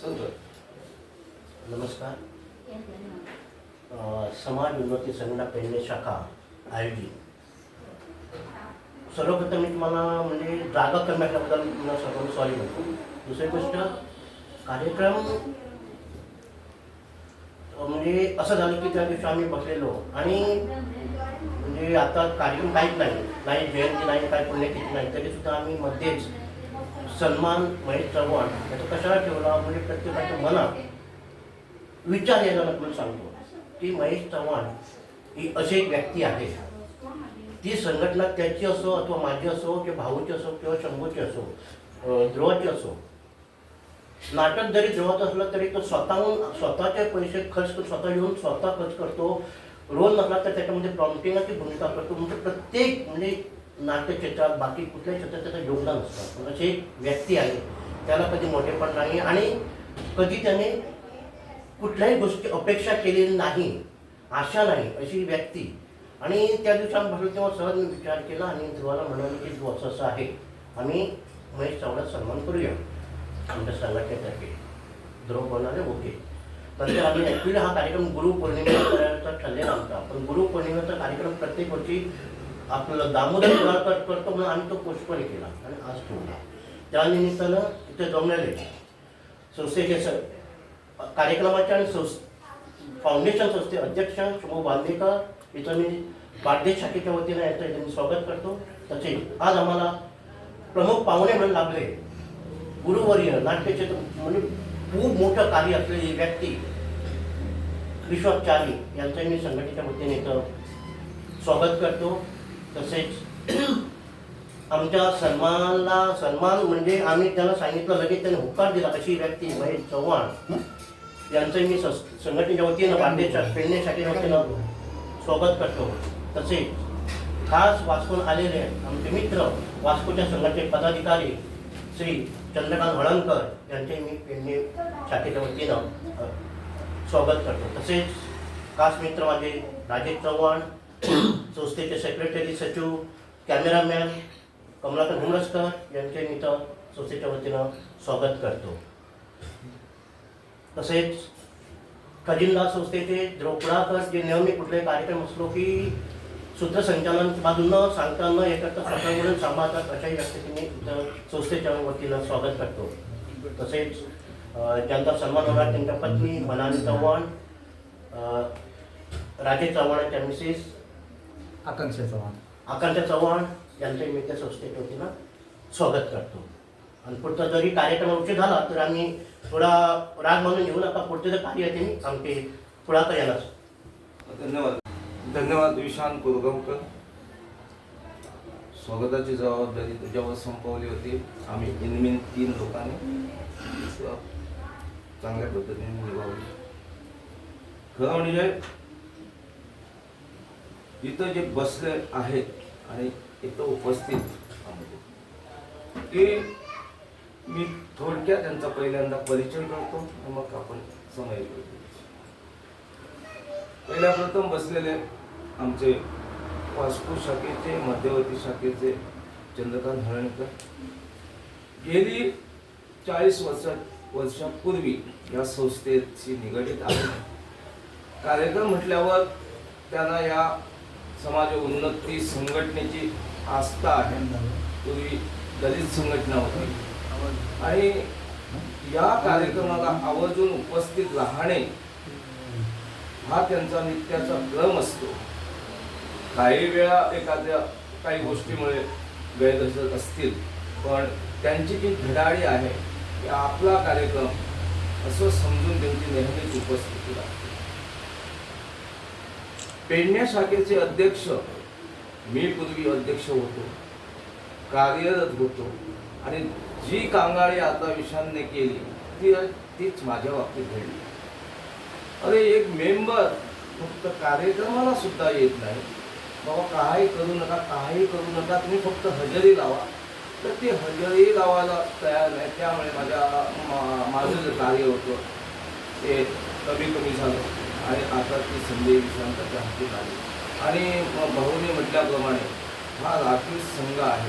नमस्कार. समाज उन्नती संघटना पेडणे शाखा आयोजित. सर्वप्रथम मी तुम्हाला म्हणजे जागा कमी असल्याबद्दल मला सर्वांना सॉरी म्हणतो. दुसरी गोष्ट कार्यक्रम म्हणजे असं झालं की त्या दिवशी आम्ही बसलेलो आणि म्हणजे आता कार्यक्रम काहीच नाही जयंती नाही काही पुण्यतिथी नाही तरीसुद्धा आम्ही मध्येच सन्मान महेश चव्हाण याचा कशाला ठेवला म्हणजे प्रत्येकाच्या मनात विचार यायला म्हणून सांगतो की महेश चव्हाण ही अशी एक व्यक्ती आहे. ती संघटना त्याची असो अथवा माझी असो किंवा भाऊची असो किंवा शंभूची असो ध्रुवाची असो, नाटक जरी ध्रुवात असलं तरी तो स्वतःचे पैसे खर्च करतो, स्वतः येऊन स्वतः खर्च करतो. रोल नसला तर त्याच्यामध्ये प्रॉम्प्टिंगची भूमिका करतो. म्हणजे प्रत्येक म्हणजे नाट्य क्षेत्रात बाकी कुठल्याही क्षेत्रात त्याचं योगदान असतं. अशी एक व्यक्ती आहे. त्याला कधी मोठेपण नाही आणि कधी त्याने कुठल्याही गोष्टी अपेक्षा केलेली नाही, आशा नाही अशी व्यक्ती. आणि त्या दिवशी आम्ही बसलो तेव्हा सहज मी विचार केला आणि ध्रुवाला म्हणालो की तू असं आहे, आम्ही महेश चव्हाणाचा सन्मान करूया आमच्या संघटनेतर्फे. ध्रुव म्हणाले ओके. नंतर आम्ही ॲक्च्युली हा कार्यक्रम गुरुपौर्णिमेचा ठरलेला आमचा. पण गुरुपौर्णिमेचा कार्यक्रम प्रत्येक वर्षी आपलं दामोदर कुडाळकर करतो म्हणून आम्ही तो पोस्टपोन केला आणि आज ठेवला. त्यानिमित्तानं इथे जमलेले संस्थेचे कार्यक्रमाच्या आणि फाउंडेशन संस्थे अध्यक्ष शुभो बांदेकर इथं मी बार्देश शाखेच्या वतीनं याचं मी स्वागत करतो. तसेच आज आम्हाला प्रमुख पाहुणे म्हणून लाभले गुरुवर्य नाट्यक्षेत्र म्हणजे खूप मोठं कार्य असलेली व्यक्ती विश्वाचारी यांचं मी संघटनेच्या वतीने इथं स्वागत करतो. तसेच आमच्या सन्मान म्हणजे आम्ही त्यांना सांगितलं लगेच त्याने होकार दिला अशी व्यक्ती महेश चव्हाण यांचं मी संघटनेच्या वतीनं बांदेच्या पेडणे शाखेच्या वतीनं स्वागत करतो. तसेच खास वास्कोन आलेले आमचे मित्र वास्कोच्या संघटनेचे पदाधिकारी श्री चंद्रकांत हळणकर यांचे मी पेडणे शाखेच्या वतीनं स्वागत करतो. तसेच खास मित्र माझे राजेश चव्हाण, संस्थेचे सेक्रेटरी सचिव कॅमेरामॅन कमलाकर हुमरसकर यांचे मी तर संस्थेच्या वतीनं स्वागत करतो. तसेच खजिनदार संस्थेचे ध्रुव कुडाळकर जे नेहमी कुठलेही कार्यक्रम असलो की सूत्रसंचालन बाजू न सांगता न हे करता स्वतःवरून सांभाळतात अशाही व्यक्तीने संस्थेच्या वतीनं स्वागत करतो. तसेच ज्यांचा सन्मान होणार त्यांच्या पत्नी मनाली चव्हाण, राजेश चव्हाण यांच्या मिसेस आकांक्षा चव्हाण यांचे मी त्या संस्थेच्या वतीनं स्वागत करतो. आणि पुढचा जरी कार्यक्रम उशीर झाला तर आम्ही थोडा राग मानून घेऊ नका. पुढचे जे कार्य आहे ते आमचे पुढाकार यायला. धन्यवाद विशांत कोरगावकर. स्वागताची जबाबदारी तुझ्यावर संपवली होती. आम्ही इनमिन 3 लोकांनी चांगल्या पद्धतीने निभावली. खरं म्हणजे इथं जे बसले आहेत आणि इथं उपस्थित की मी थोडक्यात त्यांचा पहिल्यांदा परिचय करतो आणि मग आपण समय करतो. पहिल्या प्रथम बसलेले आमचे वास्को शाखेचे मध्यवर्ती शाखेचे चंद्रकांत हळणकर. गेली 40 वर्षापूर्वी या संस्थेशी निगडीत आहे. कार्यक्रम म्हटल्यावर त्यांना या समाज उन्नती संघटनेची आस्था आहे. पूर्वी दलित संघटना होती आणि या कार्यक्रमाला आवर्जून उपस्थित राहणे हा त्यांचा नित्याचा क्रम असतो. काही वेळा काही गोष्टीमुळे गैरहजर असतील, पण त्यांची जी धडाडी आहे की आपला कार्यक्रम असं समजून त्यांची नेहमीच उपस्थिती राहते. पेडणे शाखेचे अध्यक्ष मी पूर्वी अध्यक्ष होतो, कार्यरत होतो आणि जी कांगाळी आता विशांतने केली तीच माझ्या बाबतीत घडली. अरे एक मेंबर फक्त कार्यक्रमाला सुद्धा येत नाही, बाबा काही करू नका तुम्ही फक्त हजेरी लावा, तर ती हजेरी लावायला तयार नाही. त्यामुळे माझं जे कार्य होतं ते कमी झालं आणि आता ती संधी विश्रांताच्या हाती आली. आणि भाऊने म्हटल्याप्रमाणे हा राखीव संघ आहे,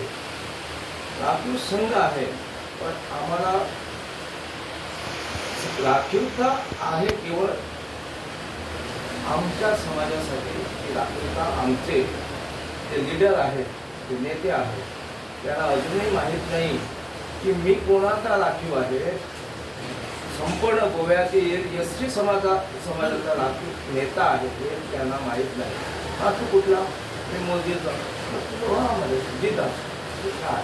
पण आम्हाला राखीवता आहे केवळ आमच्या समाजासाठी. ही राखीवता आमचे जे लीडर आहेत, जे नेते आहेत, त्यांना अजूनही माहीत नाही की मी कोणाचा राखीव आहे. संपूर्ण गोव्यातील एसटी समाजाचा राखीव नेता आहे हे त्यांना माहीत नाही. हा तू कुठला? मी मोदीचा. जिता काय?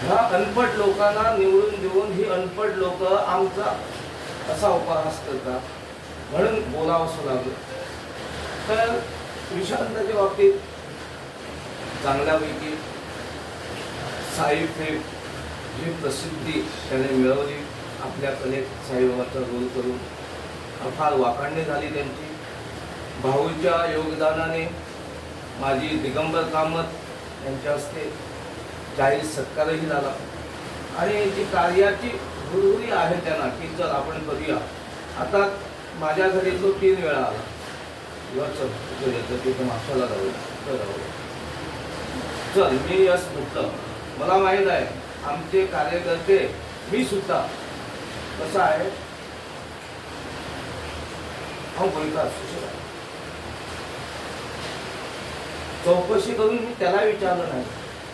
ह्या अनपढ लोकांना निवडून देऊन ही अनपढ लोक आमचा असा उपहास करतात, म्हणून बोलावंसं लागलं. तर विशांताच्या बाबतीत चांगल्यापैकी साईफेब जी प्रसिद्धी त्याने मिळवली आपल्या कलेत, साईबाबाचा रोल करून फार वाखाणणी झाली त्यांची. भाऊच्या योगदानाने माझी दिगंबर कामत यांच्या हस्ते जाहीर सत्कारही झाला. आणि जी कार्याची हुरहुरी आहे त्यांना की चल आपण करूया. आता माझ्या घरी तो 3 वेळा आला. किंवा चल येतं तिथं मागच्याला जाऊया, चल मी यश म्हटलं. मला माहीत आहे आमचे कार्यकर्ते, मी सुद्धा कसं आहे बोलतात. चौकशी करून मी त्याला विचारलं नाही.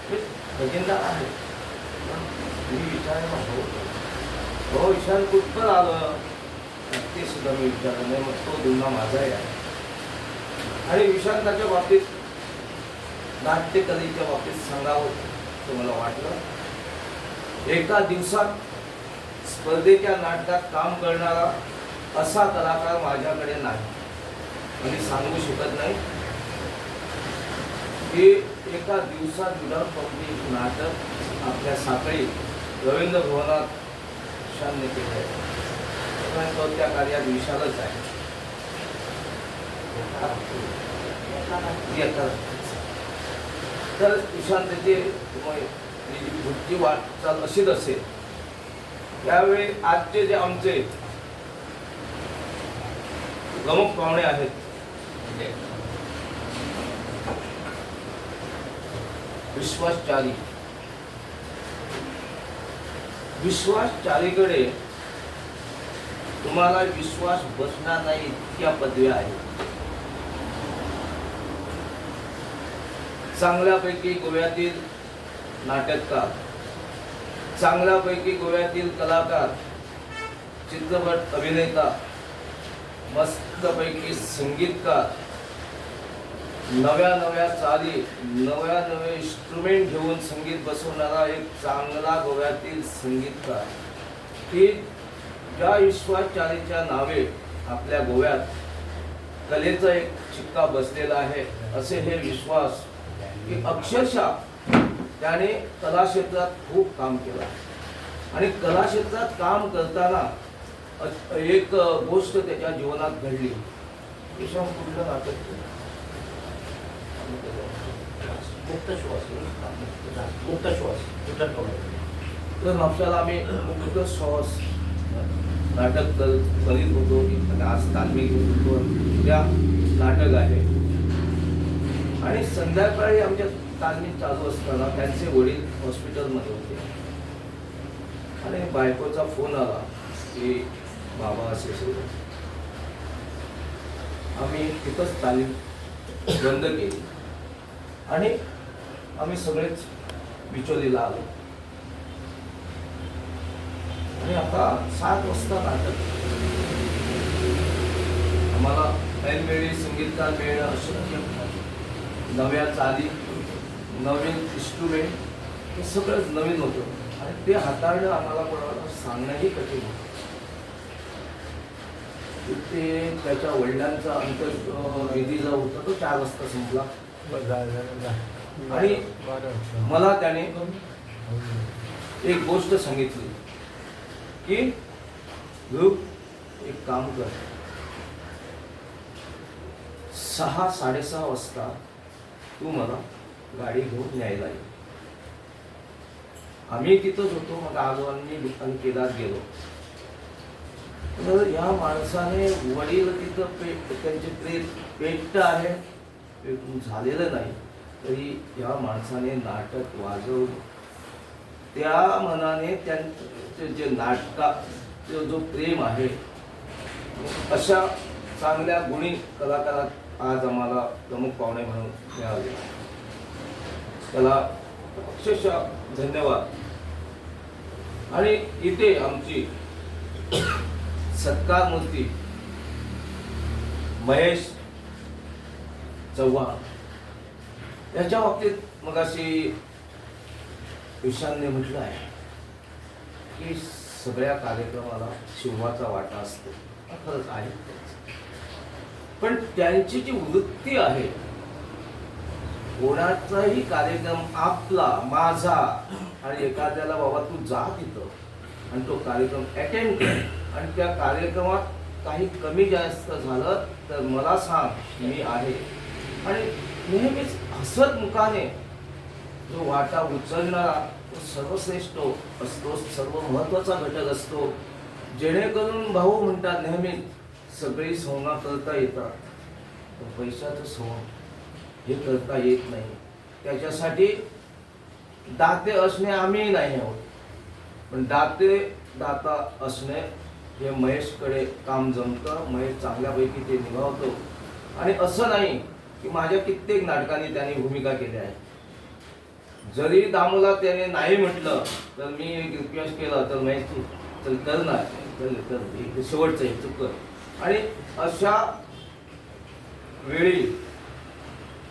मी खजिनदार आहे, मी विचारायला हो ईशान कुठपर आलं ते सुद्धा मी विचारलं नाही. मग तो गुन्हा माझाही आहे. आणि विशांताच्या बाबतीत, नाट्यकलेच्या बाबतीत सांगावं तर मला वाटलं एका दिवसात स्पर्धेच्या नाटकात काम करणारा असा कलाकार माझ्याकडे नाही. आणि सांगू शकत नाही की एका दिवसात विधान पब्लिक नाटक आपल्या साखळी रवींद्र भवनात शान्य केलं आहे. तो त्या कार्यात विशालच आहे. तर विशांतची पुढची वाटचाल अशीच असेल. त्यावेळी आजचे जे आमचे प्रमुख पाहुणे आहेत, विश्वासचारी. विश्वासचारीकडे तुम्हाला विश्वास बसणार नाही इतक्या पदव्या आहेत. चांगल्यापैकी गोव्यातील नाटककार, चांगल्यापैकी गोव्यातील कलाकार, चित्रपट अभिनेता, मस्तपैकी संगीतकार, नव्या नव्या चाली, नव्या नवे इन्स्ट्रुमेंट घेऊन संगीत बसवणारा एक चांगला गोव्यातील संगीतकार, की ज्या विश्वासचारीच्या नावे आपल्या गोव्यात कलेचा एक शिक्का बसलेला आहे. असे हे विश्वास की अक्षरशः त्याने कला क्षेत्रात खूप काम केलं. आणि कला क्षेत्रात काम करताना एक गोष्ट त्याच्या जीवनात घडली. विषम कुठलं नाटक? मुक्त श्वास. मुक्त श्वास. तर आपल्याला आम्ही मुक्त श्वास नाटक करीत होतो की आज तालमी घेत होतो. उद्या नाटक आहे. आणि संध्याकाळी आमच्या तालमी चालू असताना त्यांचे वडील हॉस्पिटलमध्ये होते. आणि बायकोचा फोन आला की बाबा असे सुरू. आम्ही तिथंच तालीम बंद केली आणि आम्ही सगळेच बिचोलीला आलो. आणि आता 7 वाजता नाटक. आम्हाला ऐनवेळी संगीतकार मिळणं अशक्य. नव्या चाली, नवीन इन्स्ट्रुमेंट, हे सगळंच नवीन होतं. आणि ते हाताळणं आम्हाला कोणाला सांगणंही कठीण होतं. ते त्याच्या वडिलांचा अंत्यविधी जो होता तो 4 वाजता संपला. आणि मला त्याने एक गोष्ट सांगितली की ध्रुव एक काम कर, 6-6:30 वाजता तू मला गाडी घेऊन न्यायला ये. आम्ही तिथंच होतो. मग आलो आणि केदार गेलो. तर या माणसाने वडील तिथं त्यांचे पेट आहे, झालेलं नाही तरी या माणसाने नाटक वाजवलं. त्या मनाने त्यांचे जे नाटकात जो प्रेम आहे अशा चांगल्या गुणी कलाकारात आज आम्हाला प्रमुख पाहुणे म्हणून मिळाले. त्याला अक्षरशः धन्यवाद. आणि इथे आमची सत्कार मूर्ती महेश चव्हाण याच्या बाबतीत मग अशी ईशानने म्हटलं आहे की सगळ्या कार्यक्रमाला शिवाचा वाटा असतो. खरंच आहे, पण त्यांची जी वृत्ती आहे, कोणाचाही कार्यक्रम आपला माझा आणि एखाद्याला बाबा तू जा तिथं आणि तो कार्यक्रम अटेंड कर आणि त्या कार्यक्रमात काही कमी जास्त झालं तर मला सांग, मी आहे. आणि नेहमीच हसत मुखाने जो वाटा उचलणारा तो सर्वश्रेष्ठ असतो, सर्व महत्वाचा घटक असतो. जेणेकरून भाऊ म्हणतात नेहमी सगळी संवाद करता येतात, पण पैशाचं संवाद हे करता येत नाही. त्याच्यासाठी दाते असणे आम्ही नाही आहोत, पण दाता असणे हे महेशकडे काम जमतं. महेश चांगल्यापैकी ते निभावतो. आणि असं नाही की माझ्या कित्येक नाटकांनी त्यांनी भूमिका केल्या आहेत. जरी दामूला त्याने नाही म्हटलं तर मी एक रिक्वेस्ट केला तर महेश तू चल कर ना, चल शेवटचं हे चुक कर. आणि अशा वेळी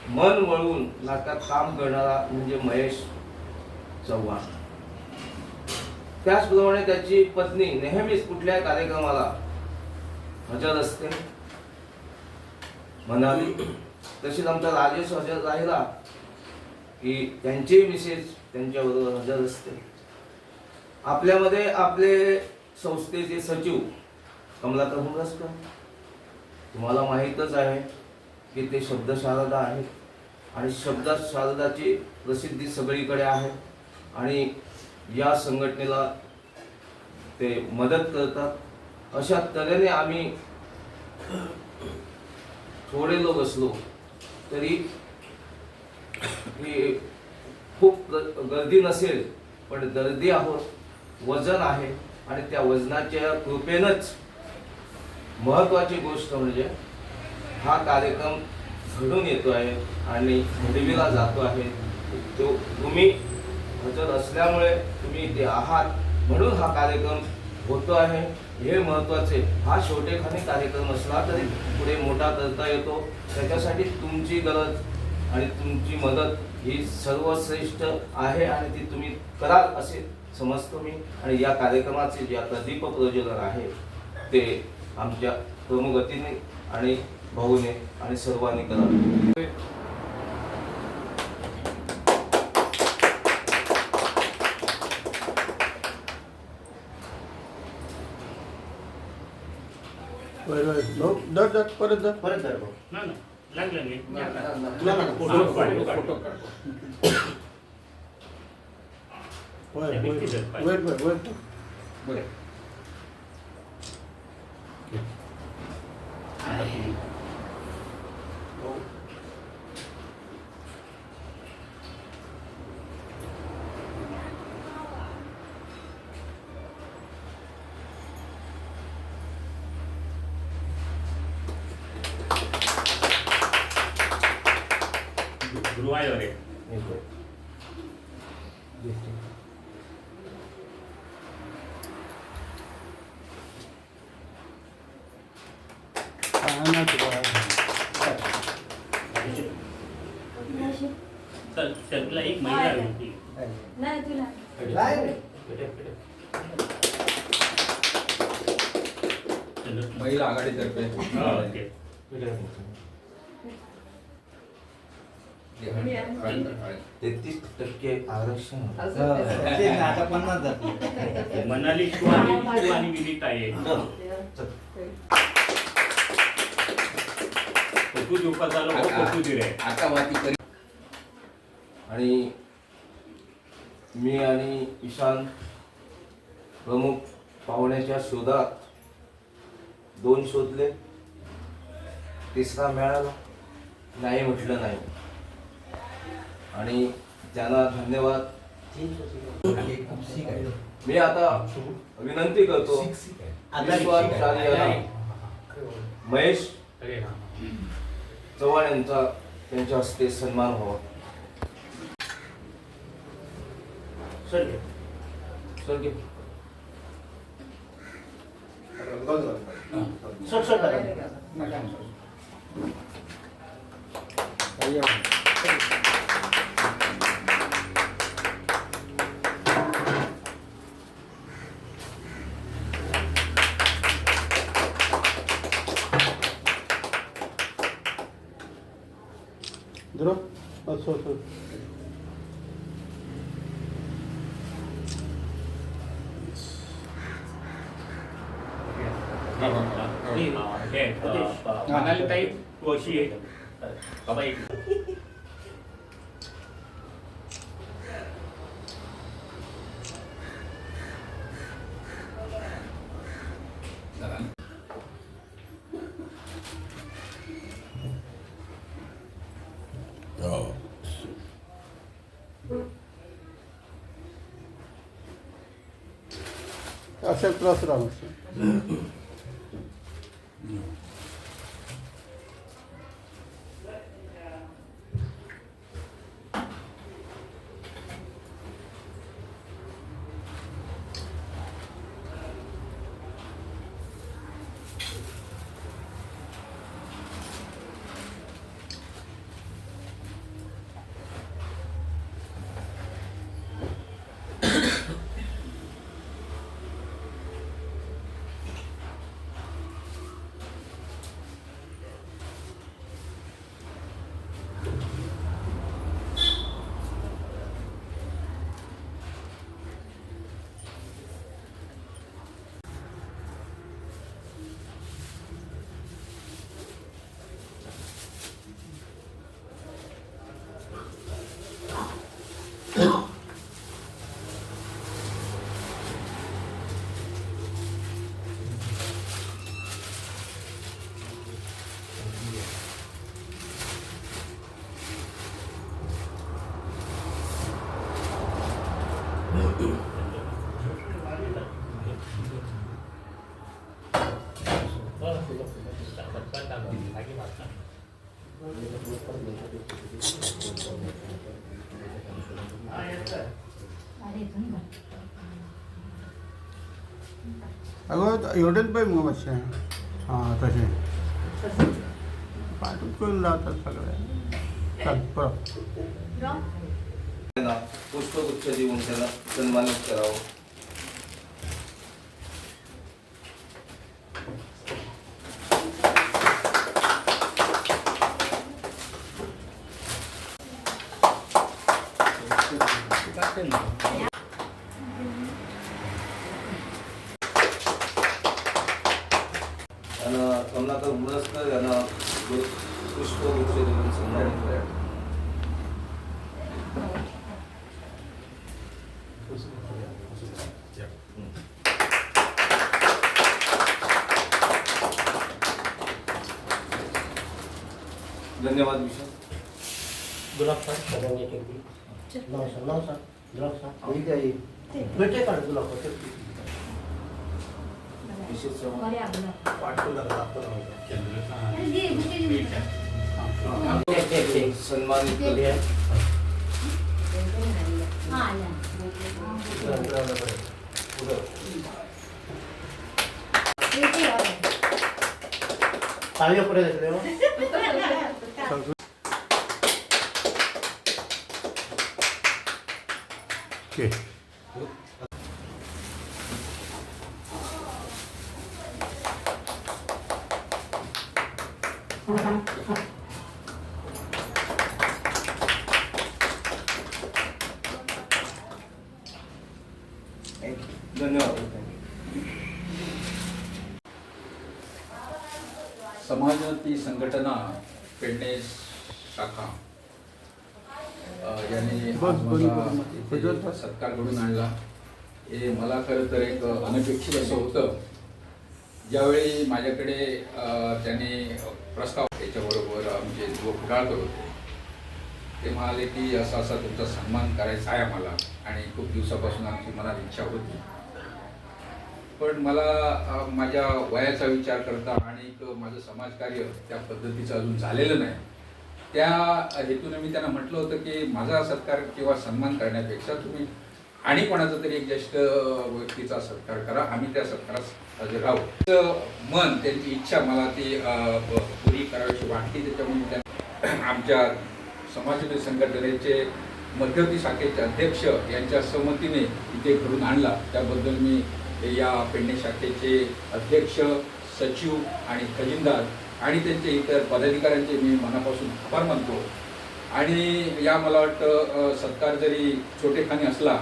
मन वळवून नाटकात काम करणारा म्हणजे महेश चव्हाण. त्याचप्रमाणे त्याची पत्नी नेहमीच कुठल्याही कार्यक्रमाला हजर असते, म्हणाली. तशीच आमचा राजेश हजर राहिला की त्यांची मिसेस त्यांच्याबरोबर हजर असते. आपल्यामध्ये आपले संस्थेचे सचिव कमलाकर हुमरसकर, तुम्हाला माहीतच आहे की ते शब्द शारदा आहेत आणि शब्द शारदाची प्रसिद्धी सगळीकडे आहे. आणि या संघटनेला ते मदत करतात. अशा तऱ्हेने आम्ही थोडे लोक असलो तरी खूप गर्दी नसेल, पण दर्दी आहोत, वजन आहे. आणि त्या वजनाच्या कृपेनंच महत्वाची गोष्ट म्हणजे हा कार्यक्रम घडून येतो आहे आणि टीव्हीला जातो आहे. तो तुम्ही हजर असल्यामुळे तुम्ही इथे आहात म्हणून हा कार्यक्रम होतो आहे, हे महत्वाचे. हा छोटेखानी कार्यक्रम असला तरी पुढे मोठा करता येतो. त्याच्यासाठी तुमची गरज आणि तुमची मदत ही सर्वश्रेष्ठ आहे आणि ती तुम्ही कराल असे समजतो मी. आणि या कार्यक्रमाचे जे आता दीप प्रज्वलन आहे ते आमच्या प्रमुखतीने आणि भाऊने आणि सर्वांनी करावे. परत धर भाऊ. लागलं नाही. फोटो काढ. बरं. गुरुवायूर आहे. चल चल एक महिला होती. नाही तुला महिला आघाडीतर्फे 33% आरक्षण. आता 50 जाते. मनाली तू आणि विनीत आहे. तू जोका झाला तू दिरे आता वाटी करी. आणि मी आणि ईशान प्रमुख पाहुण्याच्या शोधात 2 शोधले, तिसरा मिळाला नाही म्हटलं नाही. आणि त्यांना धन्यवाद. मी आता विनंती करतो विश्वास चार्याला महेश चव्हाण यांचा त्यांच्या हस्ते सन्मान व्हावा. सर घे. सर घे. सर सर करा. मनाली ताई तुळशी आहे बाबा एक अशोक प्लस रामकृष्ण. अगं एवढेच पाहिजे मग मातशें हां तशें पाठूच करून रावतात सगळे पळय. त्यांना पुष्पगुच्छ देऊन त्यांना सन्मानित करावं. आणि कमलाकर उमरसकर यांना पुष्पगुच्छ देऊन सन्मानित करावं. धन्यवाद विशाल. गुलाब सर सगळ्यांनी एक एक नाव सर गुलाब सर भेटे काढ गुलाब सर. विशेष चव्हाण. सन्मानित करूया. ताळी पुढे घेतले धन्यवाद. समाजवादी संघटना पेडणे शाखा यांनी आज मला इथे सत्कार घडून आणला. हे मला खरं तर एक अनपेक्षित असं होतं. ज्यावेळी माझ्याकडे त्यांनी प्रस्ताव त्याच्याबरोबर आमचे जो फुटाळकर होते ते म्हणाले की असा असा तुमचा सन्मान करायचा आहे आम्हाला आणि खूप दिवसापासून आमची मनात इच्छा होती. पण मला माझ्या वयाचा विचार करता आणि माझं समाजकार्य त्या पद्धतीचं अजून झालेलं नाही. त्या हेतूने मी त्यांना म्हटलं होतं की माझा सत्कार किंवा सन्मान करण्यापेक्षा तुम्ही आणि कोणाचा तरी एक ज्येष्ठ व्यक्तीचा सत्कार करा, आम्ही त्या सत्कारास हजर राहू. मन, त्यांची इच्छा मला ती पुरी करावीशी वाटते. त्याच्यामुळे त्या आमच्या समाजवादी संघटनेचे मध्यवर्ती शाखेचे अध्यक्ष यांच्या संमतीने इथे घडून आणला. त्याबद्दल मी या पेडणे शाखेचे अध्यक्ष, सचिव आणि खजिनदार आणि त्यांचे इतर पदाधिकाऱ्यांचे मी मनापासून आभार मानतो. आणि या मला वाटतं सत्कार जरी छोटेखानी असला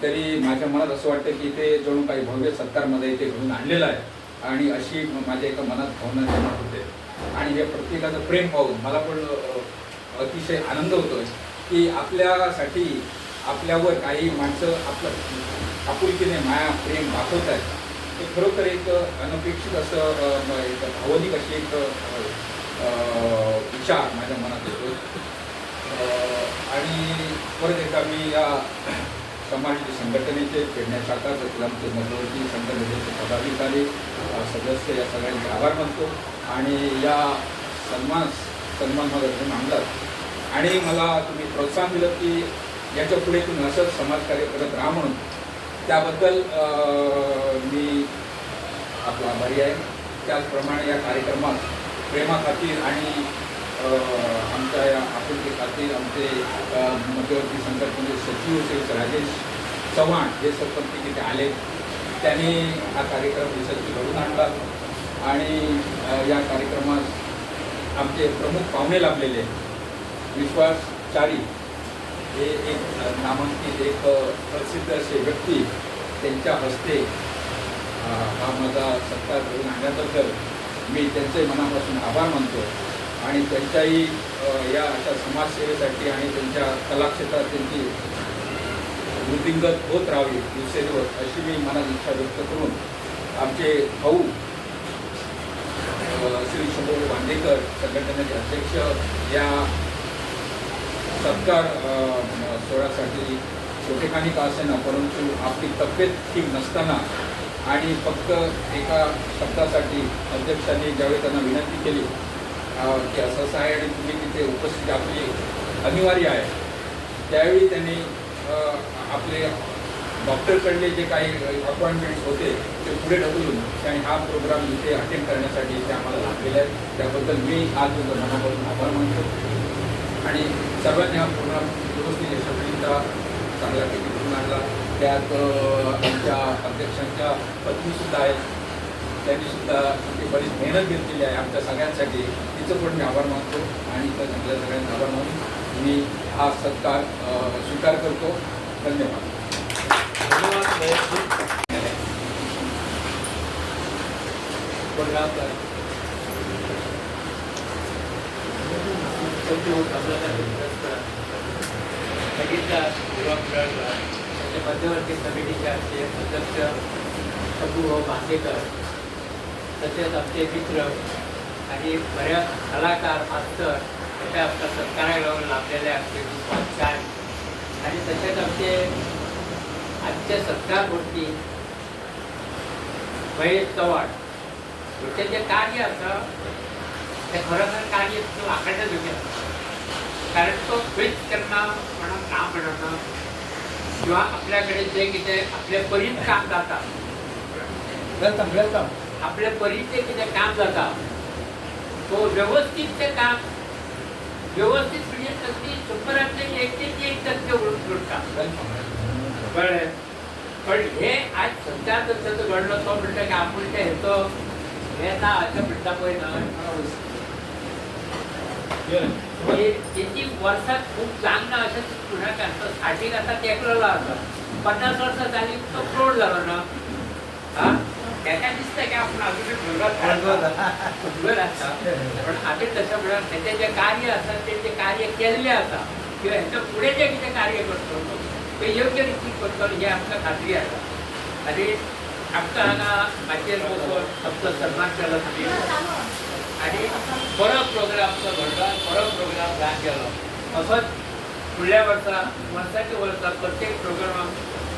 तरी माझ्या मनात असं वाटतं की इथे जणू काही भव्य सत्कारमध्ये इथे घडून आणलेला आहे आणि अशी माझ्या एका मनात भावना निर्माण होते. आणि हे प्रत्येकाचं प्रेम पाहून मला पण अतिशय आनंद होतोय की आपल्यासाठी आपल्यावर काही माणसं आपलं आपुलकीने माया प्रेम दाखवत आहेत. ते खरोखर एक अनपेक्षित असं एक भावनिक अशी एक विचार माझ्या मनात येतो. आणि परत एकदा मी या समाजाच्या संघटनेचे पेडणे शाखा तसेच आमचे मध्यवर्ती संघटनेचे पदाधिकारी सदस्य या सगळ्यांचे आभार मानतो. आणि या सन्मान मला घेऊन आणलात आणि मला तुम्ही प्रोत्साहन दिलं की याच्या पुढे तुम्ही असंच समाजकार्य करत राहा म्हणून. त्याबद्दल मी आपला आभारी आहे. त्याचप्रमाणे या कार्यक्रमात प्रेमाखातीर आणि आमच्या या आपुलकी खातीर आमचे मध्यवर्ती संघटनेचे सचिव श्री राजेश चव्हाण हे सरपंच तिथे आले. त्यांनी हा कार्यक्रम यशस्वी घडून आणला. आणि या कार्यक्रमात आमचे प्रमुख पाहुणे लाभलेले विश्वासचारी हे एक नामांकित एक प्रसिद्ध असे व्यक्ती, त्यांच्या हस्ते हा माझा सत्कार करून आणण्याबद्दल मी त्यांचे मनापासून आभार मानतो. आणि त्यांच्याही या अशा समाजसेवेसाठी आणि त्यांच्या कलाक्षेत्रात त्यांची वृद्धिंगत होत राहावी दिवसेंदिवस अशी मी मनात इच्छा व्यक्त करून आमचे भाऊ श्री शंभू बांदेकर संघटनेचे अध्यक्ष या सत्कार सोहळ्यासाठी छोटेखानी का असेना परंतु आपली तब्येत ठीक नसताना आणि फक्त एका शब्दासाठी अध्यक्षांनी ज्यावेळी त्यांना विनंती केली की असं आहे आणि तुम्ही तिथे उपस्थित आपली अनिवार्य आहे, त्यावेळी त्यांनी आपले डॉक्टरकडले जे काही अपॉइंटमेंट्स होते ते पुढे ढकलून आणि हा प्रोग्राम इथे अटेंड करण्यासाठी ते आम्हाला लागलेले आहेत. त्याबद्दल मी आज मनापासून आभार मानतो. आणि सर्वांनी हा प्रोग्राम व्यवस्थित यशस्वीरित्या चांगल्यापैकी घडून आणला. त्यात आमच्या अध्यक्षांच्या पत्नीसुद्धा आहेत, त्यांनीसुद्धा ती बरीच मेहनत घेतलेली आहे आमच्या सगळ्यांसाठी. तिचं पण मी आभार मानतो. आणि त्या चांगल्या सगळ्यांचा आभार मानून मी हा सत्कार स्वीकार करतो. धन्यवाद. मध्यवर्ती समितीचे आमचे अध्यक्ष शंभू बांदेकर, तसेच आमचे मित्र आणि बऱ्याच कलाकार मास्तर अशा आपल्या सत्काराला लाभलेले आमचे विश्वासचार आणि तसेच आमचे सत्कारमूर्ती महेश चव्हाण याचे जे कार्य असतं ते खरोखर कार्य आखायचं योग्य कारण तो क्विज करणं म्हणून काम म्हणणं किंवा आपल्याकडे जे किती आपल्या परीत काम जातात आपल्या परीचे किती काम जातात तो व्यवस्थित ते काम व्यवस्थित म्हणजे अगदी 100% उलटतात. पण हे आज सध्या त्याचं घडलं तो म्हणतं की आपण ते येतो हे ना असं म्हणता त्याची वर्षात खूप चांगलं असं पुन्हा साठी आता टेकलेला होता 50 वर्ष झाली तो फ्लोट झाला ना. हा त्याच्या दिसतं की आपण अजून पण आम्ही तसं म्हणत त्याचे जे कार्य असतात ते जे कार्य केलेले असतात किंवा ह्याचं पुढे जे किती कार्य करतो ते योग्य रीती करतो हे आमचं खात्री आहे. आणि आमचा माझे आमचा सन्मान केला आणि बरं प्रोग्रामचं घडलं बरं प्रोग्राम घाण केलं असंच पुढल्या वर्षाच्या वर्षात प्रत्येक प्रोग्राम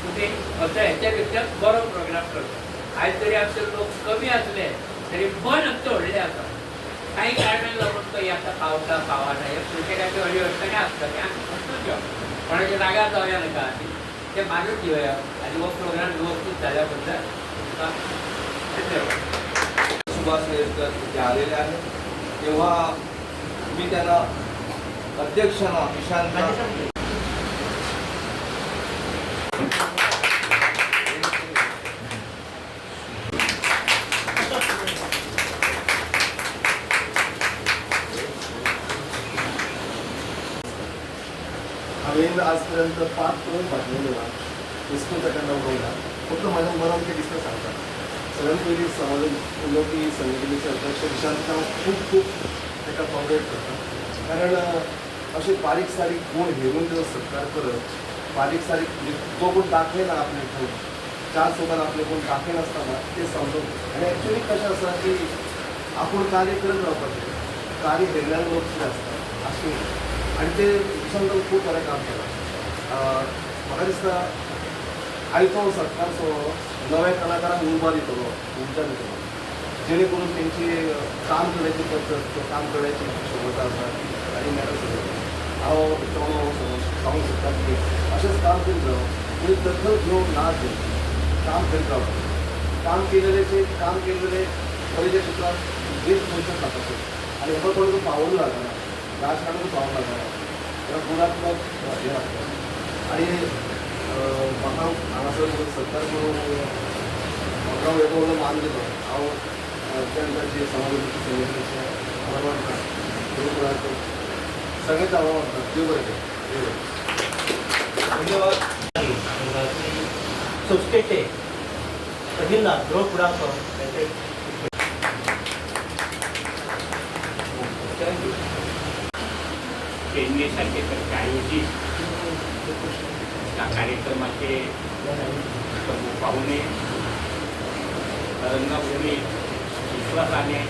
तुम्ही असं ह्याच्यापेक्षा बरं प्रोग्राम करतो. आज जरी आमचे लोक कमी असले तरी मन तोडले असतात. काही कारणाला लागून काही आता पावसा पावाचा हे प्रत्येकाची अडी अडचणी असतात त्या असतो किंवा कोणाच्या जागा जाऊया नका ते मानून घेऊया आणि मग प्रोग्राम व्यवस्थित झाल्याबद्दल तुमचा धन्यवाद. सुभाष नेरकर तिथे आलेले आहेत. तेव्हा मी त्यांना अध्यक्षांना विशांत हांवें आजपर्यंत 5 करून फाटलेलो हिस्ट्री सेकंडा उडयला. फक्त माझ्या मनात कितें दिसता सांगता. सगळ्यात पयलीं समाज उलोवपी संघटनेचे अध्यक्ष विशांत हांव खूब खूब ताका कॉंग्रेट करता. कारण अशें बारीक सारीक कोण घेवन जो सत्कार करप, बारीक सारीक जो कोण दाखयना आपले कोण 4 चौकान आपले कोण दाखयनासतना ते समजून. आनी एक्चुअली कशें आसा की आपूण कार्य करत रावपाचें. कार्य वेगळ्या लोक कितें आसता अशें आनी ते विशांतान खूब बरें काम केलां. म्हाका दिसता आयचो सत्कार सोहळो नव्या कलाकारांक उर्बा दितलो, उर्जा दितलो, जेणे करून तेंची काम करण्याची पद्दत किंवा काम करण्याची क्षमता आसा आनी मेळटा सगळें. हांव सांगूंक सोदता की अशेंच काम करीत रावप. तुमी दखल घेवंक ना घेवंक काम करीत रावप. काम केलेले कलेच्या क्षेत्रांत देश खंयच्याच जाताचे आनी हेका कोणाक पावूंक लागना, राजकारणाक पावूंक लागना. तेका गुणात्मक हे लागता. आनी म्हाका हांगासर सत्कार करून म्हाका वेगळो व्हडलो मान दिलो. हांव जे समाजाची संघटनेचे आभार मानता. देव सगळेंच आभार मानता. देव बरें करूं. धन्यवाद. संस्थेचे पहिला ध्रुव फुडारकर यांचे थँक्यू. पेडणे शाखेतर्फे आयोजित या कार्यक्रमाचे प्रमुख पाहुणे रंगभूमी विश्वासाने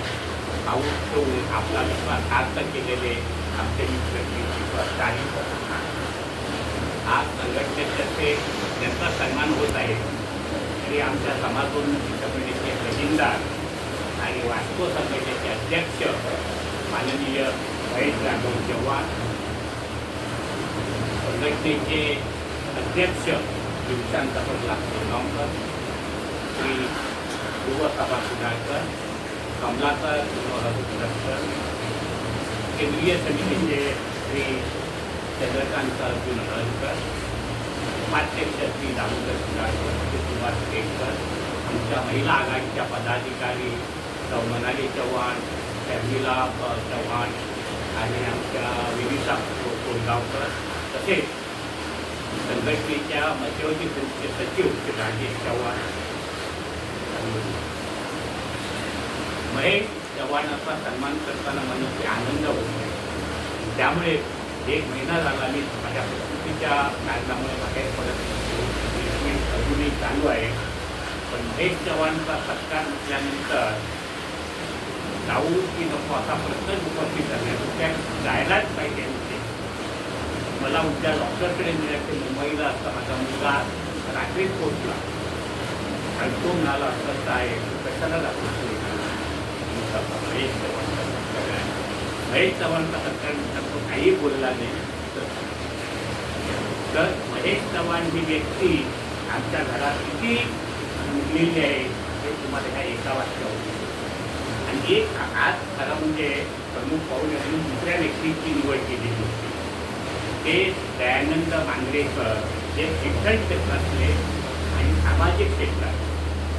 पाऊल ठेवून आपला विश्वास सार्थ केलेले आमचे मित्र विश्वास तारीख. आज संघटनेतर्फे त्यांचा सन्मान होत आहे. तरी आमच्या समाजोन्नती समितीचे खजिनदार आणि वास्को संघटनेचे अध्यक्ष माननीय महेश राघव चव्हाण, संघटनेचे अध्यक्ष विशांत गावकर, श्री ध्रुवसभा सुधाकर, कमलाकर सुधाकर, केंद्रीय समितीचे श्री चंद्रकांत अर्जुन हळदकर, उपाध्यक्ष श्री दामोदर सुधाकर, श्री सुभाष केळकर, आमच्या महिला आघाडीच्या पदाधिकारी सौ मनाली चव्हाण, शर्मिला चव्हाण आणि आमच्या विनिता कोलगावकर, तसेच संघटनेच्या मध्यवर्ती समितीचे सचिव श्री राजेश चव्हाण, महेश चव्हाणांचा सन्मान करताना मनोचे आनंद होतो. त्यामुळे 1 महिना झाला मी माझ्या प्रकृतीच्या कारणामुळे बाहेर पडत ट्रीटमेंट अजूनही चालू आहे. पण महेश चव्हाणचा सत्कार म्हटल्यानंतर जाऊ की नको असा प्रश्न उपस्थित झाल्यानंतर जायलाच पाहिजे होते. मला उद्या डॉक्टरकडे नेण्याचे मुंबईला असता माझा मुलगा रात्रीच पोहोचला आणि तो म्हणाला असं आहे कशाला दाखवतो महेश चव्हाणचा सत्कार आहे. महेश चव्हाणचा सत्कार तो काही बोलला नाही. तर महेश चव्हाण ही व्यक्ती आमच्या घरात किती मुरलेली आहे हे तुम्हाला ह्या एका वाक्यावर. आणि एक आज खरं म्हणजे प्रमुख पाहुणे म्हणून दुसऱ्या व्यक्तीची निवड केलेली होती. ते दयानंद मांजरेकर जे शिक्षण क्षेत्रातले आणि सामाजिक क्षेत्रात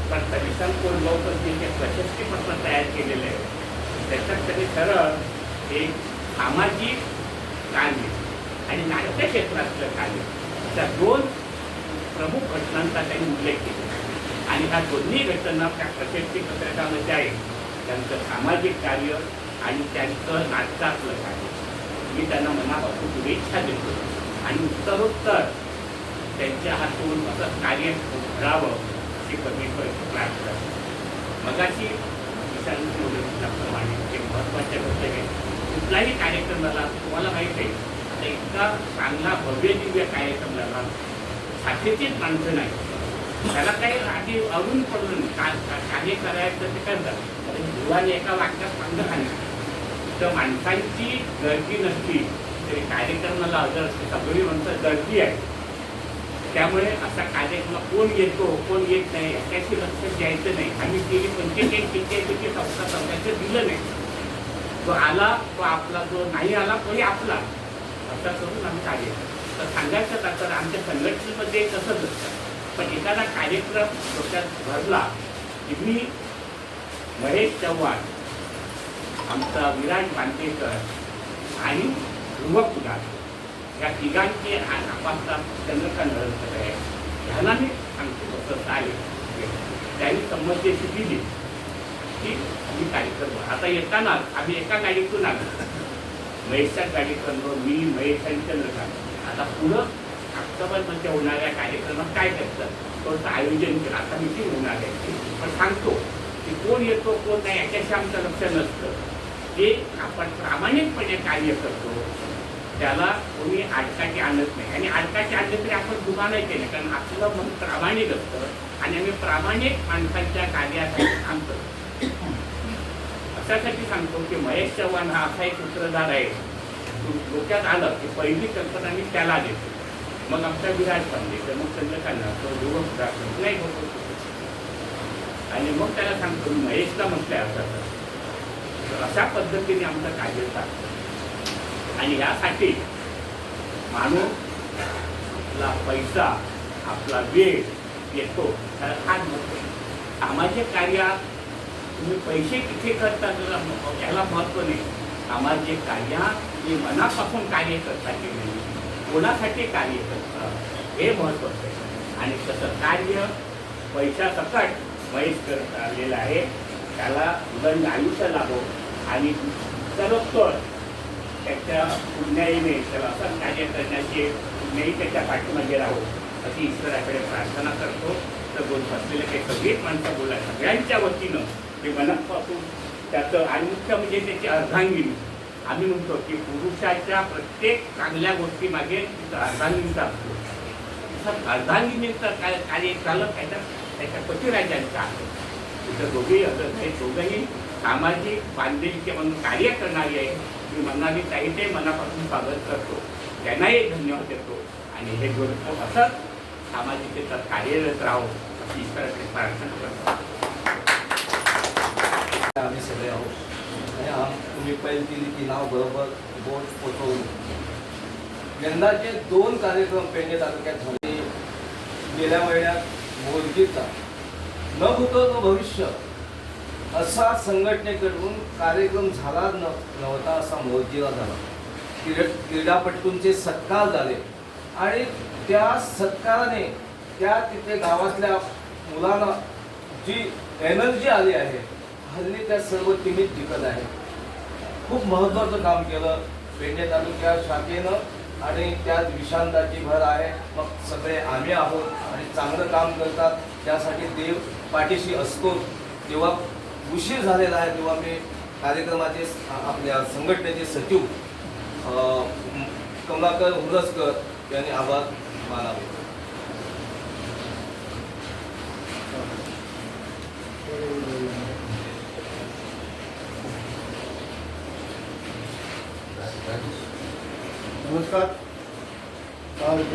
पण विशाल कोलगावकर जे प्रशस्तीपत्र तयार केलेलं आहे त्याच्यात त्यांनी सरळ एक सामाजिक कार्य आणि नाट्य क्षेत्रातलं कार्य त्या 2 प्रमुख घटनांचा त्यांनी उल्लेख केला. आणि ह्या दोन्ही घटना त्या प्रशस्तीपत्रकामध्ये आहेत. त्यांचं सामाजिक कार्य आणि त्यांचं नाटकातलं कार्य. मी त्यांना मनापासून शुभेच्छा देतो आणि उत्तरोत्तर त्यांच्या हातून असं कार्य घडावं अशी परमेश्वर प्रार्थना. मगाशी विचारप्रमाणे हे महत्त्वाच्या गोष्टी आहे. कुठलाही कार्यक्रम झाला तुम्हाला माहीत आहे आता इतका चांगला भव्य दिव्य कार्यक्रम झाला साठीचीच माणसं नाही त्याला काही आधी अडून पडलं नाही. कार्य करायचं ते करतात. जीवाने एका वाक्यात सांगत नाही तर माणसांची गर्दी नसली तरी कार्यक्रमाला हजर असते. सगळी माणसं गर्दी आहे. त्यामुळे असा कार्यक्रम कोण येतो कोण येत नाही याच्याशी लक्ष द्यायचं नाही. आम्ही गेली 45-45 चौथ्याचं दिलं नाही. जो आला तो आपला, जो नाही आला तोही आपला, असं करून आम्ही कार्य तर सांगायचं का तर आमच्या संघटनेमध्ये तसंच असतं. पण एखादा कार्यक्रम डोक्यात भरला की मी महेश चव्हाण, आमचा विराज बांदेकर आणि ध्रुव कुडाळ या तिघांची आपापला चंद्रकांत नरकर आहे ह्याला मी सांगतो कसं चालेल. त्यांनी संमती दिली की आम्ही कार्यक्रम. आता येताना आम्ही एका गाडीतून आलो. महेशच्या गाडीतून मी, महेश आणि चंद्रकांत. आता पुढं ऑक्टोबरमध्ये होणाऱ्या कार्यक्रमात काय करतात थोडंसं आयोजन केलं. आता मिटिंग होणार आहे पण सांगतो की कोण येतो कोण नाही याच्याशी आमचं लक्ष नसतं. जे आपण प्रामाणिकपणे कार्य करतो त्याला कोणी आडकाठी आणत नाही. आणि आडकाठी आणलं तरी आपण दुवा नाही केलं कारण आपलं मन प्रामाणिक असतं आणि आम्ही प्रामाणिक माणसांच्या कार्यासाठी काम करतो. अशासाठी सांगतो की महेश चव्हाण हा असा एक सूत्रधार आहे. डोक्यात आलं की पहिली कल्पना मी त्याला देतो, मग आमचा विराज बांदेकर, मग चंद्रकांत नाही होतो आणि मग त्याला सांगतो मी महेशला म्हटलंय असं. तर अशा पद्धतीने आमचं कार्य चालतं. आणि यासाठी माणूसला पैसा आपला वेळ येतो त्याला फार महत्व. सामाजिक कार्यात तुम्ही पैसे किती करता याला महत्व नाही. सामाजिक कार्यात तुम्ही मनापासून कार्य करता की नाही, कोणासाठी कार्य करता हे महत्वाचं आहे. आणि तसं कार्य पैशासकट महेश करत आलेलं आहे. त्याला उदंड आयुष्य लाभो आणि सर्वोत्तर त्याच्या पुण्याईने त्याला असं कार्य करण्याची पुण्याई त्याच्या पाठीमागे राहो अशी ईश्वराकडे प्रार्थना करतो. तर बसलेले काही सगळीच माणसं बोला सगळ्यांच्या वतीनं ते मनापासून त्याचं. आणि मुख्य म्हणजे त्याची अर्धांगिनी. आम्ही म्हणतो की पुरुषाच्या प्रत्येक चांगल्या गोष्टीमागे तिथं अर्धांगिनीचा असतो. तसं अर्धांगिनीचं कार्य झालं त्याच्या पतिराजांचं आहे. तिथं दोघेही हजर आहेत. दोघंही सामाजिक बांधिलकी म्हणून कार्य करणारी आहे. मी म्हणाली ताईचे मनापासून स्वागत करतो, त्यांनाही धन्यवाद देतो. आणि हे गोष्ट असंच सामाजिकतेचं कार्यरत राहो अशी ईश्वराकडे प्रार्थना करतो. आम्ही सगळे आहोत आणि तुम्ही पहिली केली की नाव बरोबर बोट पोचवून यंदाचे 2 कार्यक्रम पेडणे तालुक्यात झाले. गेल्या महिन्यात मोरगीचा न भूतो न भविष्य असा संघटनेकडून कार्यक्रम झाला नव्हता असा मोरगीला झाला. क्रीडापटूंचे सत्कार झाले आणि त्या सत्काराने त्या तिथे गावातल्या मुलांना जी एनर्जी आली आहे हल्ली त्या सर्व टीमीत जिंकत आहे. खूप महत्त्वाचं काम केलं पेडणे तालुक्या शाखेनं आणि त्यात विशांताची भर आहे. मग सगळे आम्ही आहोत आणि चांगलं काम करतात त्यासाठी देव पाठीशी असतो. जेव्हा उशीर झालेला आहे तेव्हा मी कार्यक्रमाचे आपल्या संघटनेचे सचिव कमलाकर हुरसकर यांनी आभार मानावे. नमस्कार. आज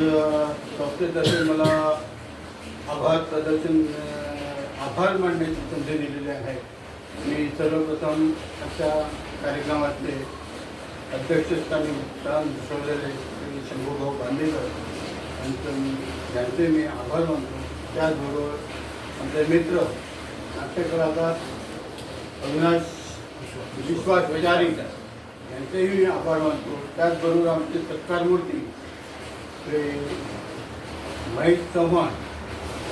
संस्थेतर्फे मला आभार मांडण्याची संधी दिलेली आहे. मी सर्वप्रथम अशा कार्यक्रमातले अध्यक्षस्थानी स्थान भूषवलेले श्री शंभूभाऊ बांदेकर यांचे मी आभार मानतो. त्याचबरोबर आमचे मित्र नाट्यकलाकार अविनाश विश्वास वजारी यांचेही मी आभार मानतो. त्याचबरोबर आमचे सत्कारमूर्ती श्री महेश चव्हाण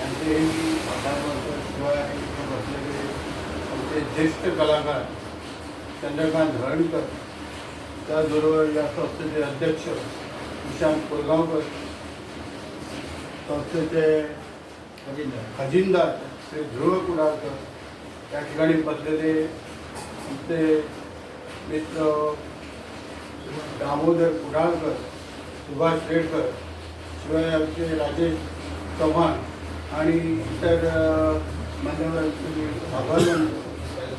यांचेही मी आभार मानतो. शिवाय इथे बसलेले आमचे ज्येष्ठ कलाकार चंद्रकांत हरणकर, त्याचबरोबर या संस्थेचे अध्यक्ष विशांत कोरगावकर, संस्थेचे खजिनदार श्री ध्रुव कुडाळकर, त्या ठिकाणी बसलेले आमचे मित्र दामोदर कुडाळकर, सुभाष रेडकर, शिवाय आमचे राजेश चव्हाण आणि इतर मान्यवरांचे आभार मानतो.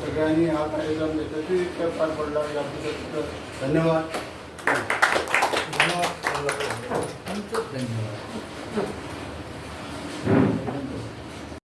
सगळ्यांनी हा कार्यक्रम यशस्वीरित्या पार पडला याबद्दल धन्यवाद.